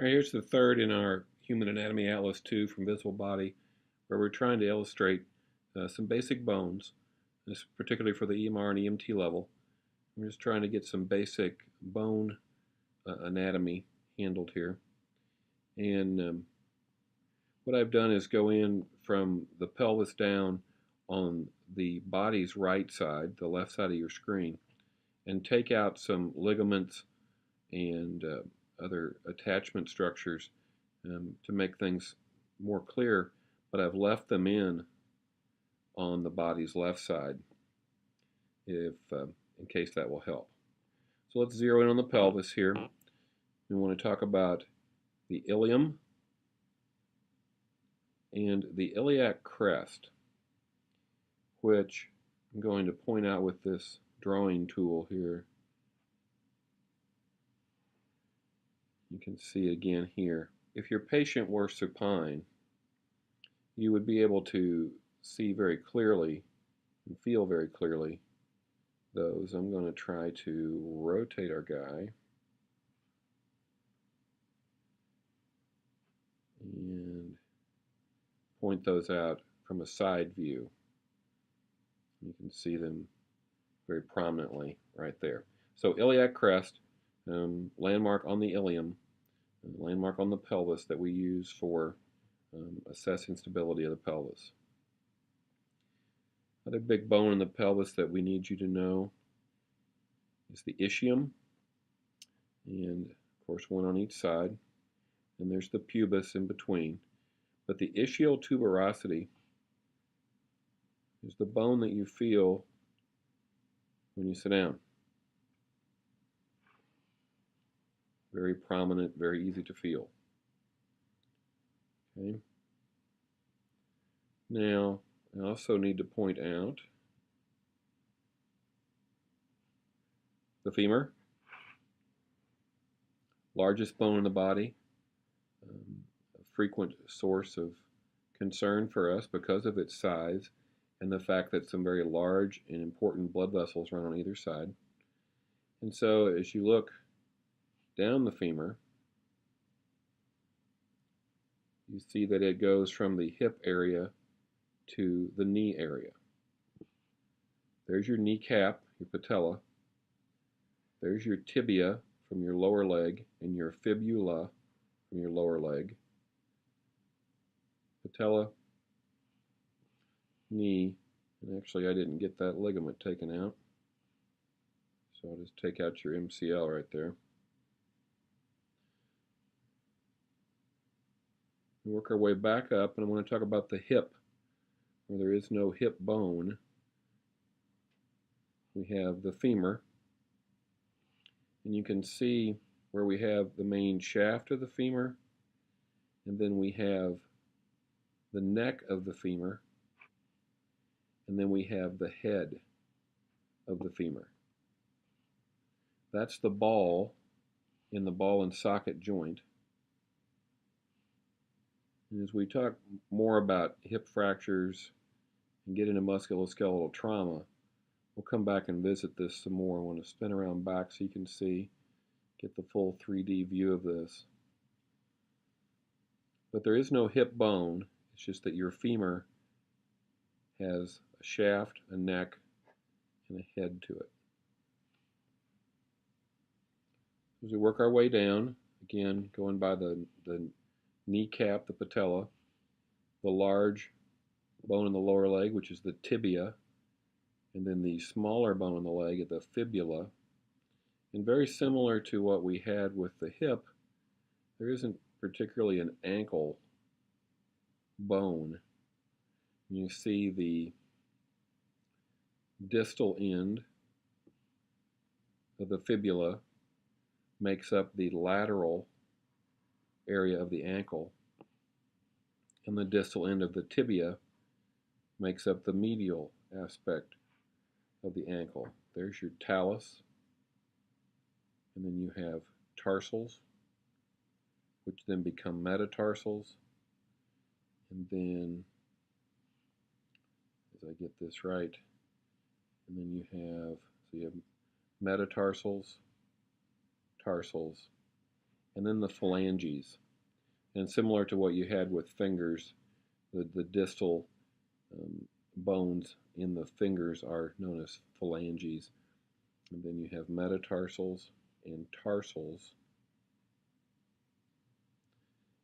All right, here's the third in our Human Anatomy Atlas 2 from Visible Body, where we're trying to illustrate some basic bones, this particularly for the EMR and EMT level. I'm just trying to get some basic bone anatomy handled here. And what I've done is go in from the pelvis down on the body's right side, the left side of your screen, and take out some ligaments and other attachment structures to make things more clear, but I've left them in on the body's left side if in case that will help. So let's zero in on the pelvis here. We want to talk about the ilium and the iliac crest, which I'm going to point out with this drawing tool here. You can see it again here. If your patient were supine, you would be able to see very clearly and feel very clearly those. I'm going to try to rotate our guy and point those out from a side view. You can see them very prominently right there. So iliac crest, landmark on the ilium, landmark on the pelvis that we use for assessing stability of the pelvis. Another big bone in the pelvis that we need you to know is the ischium, and of course one on each side, and there's the pubis in between. But the ischial tuberosity is the bone that you feel when you sit down. Very prominent, very easy to feel. Okay. Now, I also need to point out the femur, largest bone in the body, a frequent source of concern for us because of its size and the fact that some very large and important blood vessels run on either side. And so as you look down the femur, you see that it goes from the hip area to the knee area. There's your kneecap, your patella. There's your tibia from your lower leg and your fibula from your lower leg. Patella, knee, and actually I didn't get that ligament taken out, so I'll just take out your MCL right there. We work our way back up, and I want to talk about the hip, where there is no hip bone. We have the femur, and you can see where we have the main shaft of the femur, and then we have the neck of the femur, and then we have the head of the femur. That's the ball in the ball and socket joint. And as we talk more about hip fractures and get into musculoskeletal trauma, we'll come back and visit this some more. I want to spin around back so you can see, get the full 3D view of this. But there is no hip bone. It's just that your femur has a shaft, a neck, and a head to it. As we work our way down, again, going by the kneecap, the patella, the large bone in the lower leg, which is the tibia, and then the smaller bone in the leg, the fibula. And very similar to what we had with the hip, there isn't particularly an ankle bone. You see the distal end of the fibula makes up the lateral area of the ankle, and the distal end of the tibia makes up the medial aspect of the ankle. There's your talus, and then you have tarsals, which then become metatarsals, and then, as I get this right, and then you have metatarsals, tarsals, and then the phalanges. And similar to what you had with fingers, the distal bones in the fingers are known as phalanges. And then you have metatarsals and tarsals.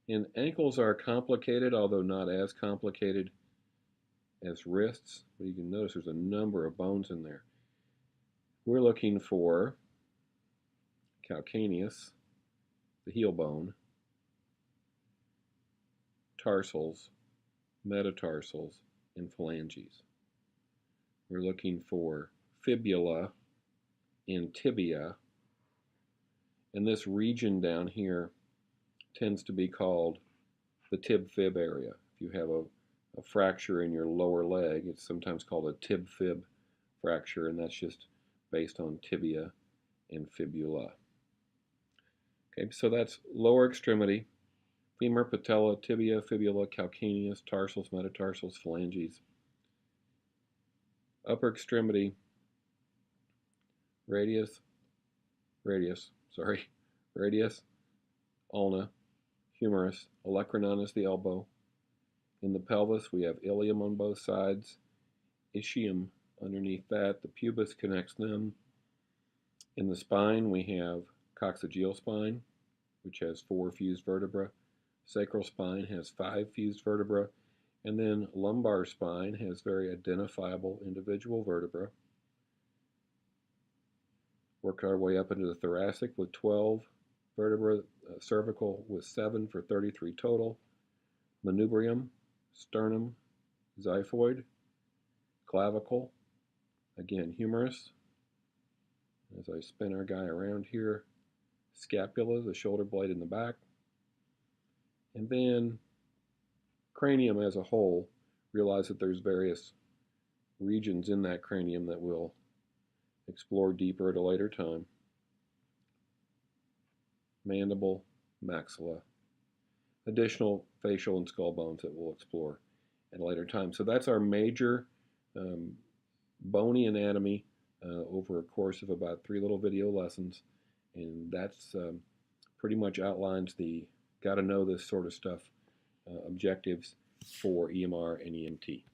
And ankles are complicated, although not as complicated as wrists. But you can notice there's a number of bones in there. We're looking for calcaneus, the heel bone, tarsals, metatarsals, and phalanges. We're looking for fibula and tibia, and this region down here tends to be called the tib-fib area. If you have a fracture in your lower leg, it's sometimes called a tib-fib fracture, and that's just based on tibia and fibula. Okay, so that's lower extremity: femur, patella, tibia, fibula, calcaneus, tarsals, metatarsals, phalanges. Upper extremity: radius, ulna, humerus, olecranon is the elbow. In the pelvis, we have ilium on both sides, ischium underneath that, the pubis connects them. In the spine, we have coccygeal spine, which has 4 fused vertebrae. Sacral spine has 5 fused vertebrae. And then lumbar spine has very identifiable individual vertebrae. Work our way up into the thoracic with 12 vertebrae, cervical with 7 for 33 total. Manubrium, sternum, xiphoid, clavicle, again humerus. As I spin our guy around here, scapula, the shoulder blade in the back. And then cranium as a whole. Realize that there's various regions in that cranium that we'll explore deeper at a later time. Mandible, maxilla. Additional facial and skull bones that we'll explore at a later time. So that's our major bony anatomy over a course of about 3 little video lessons, and that's pretty much outlines the got to know this sort of stuff objectives for EMR and EMT.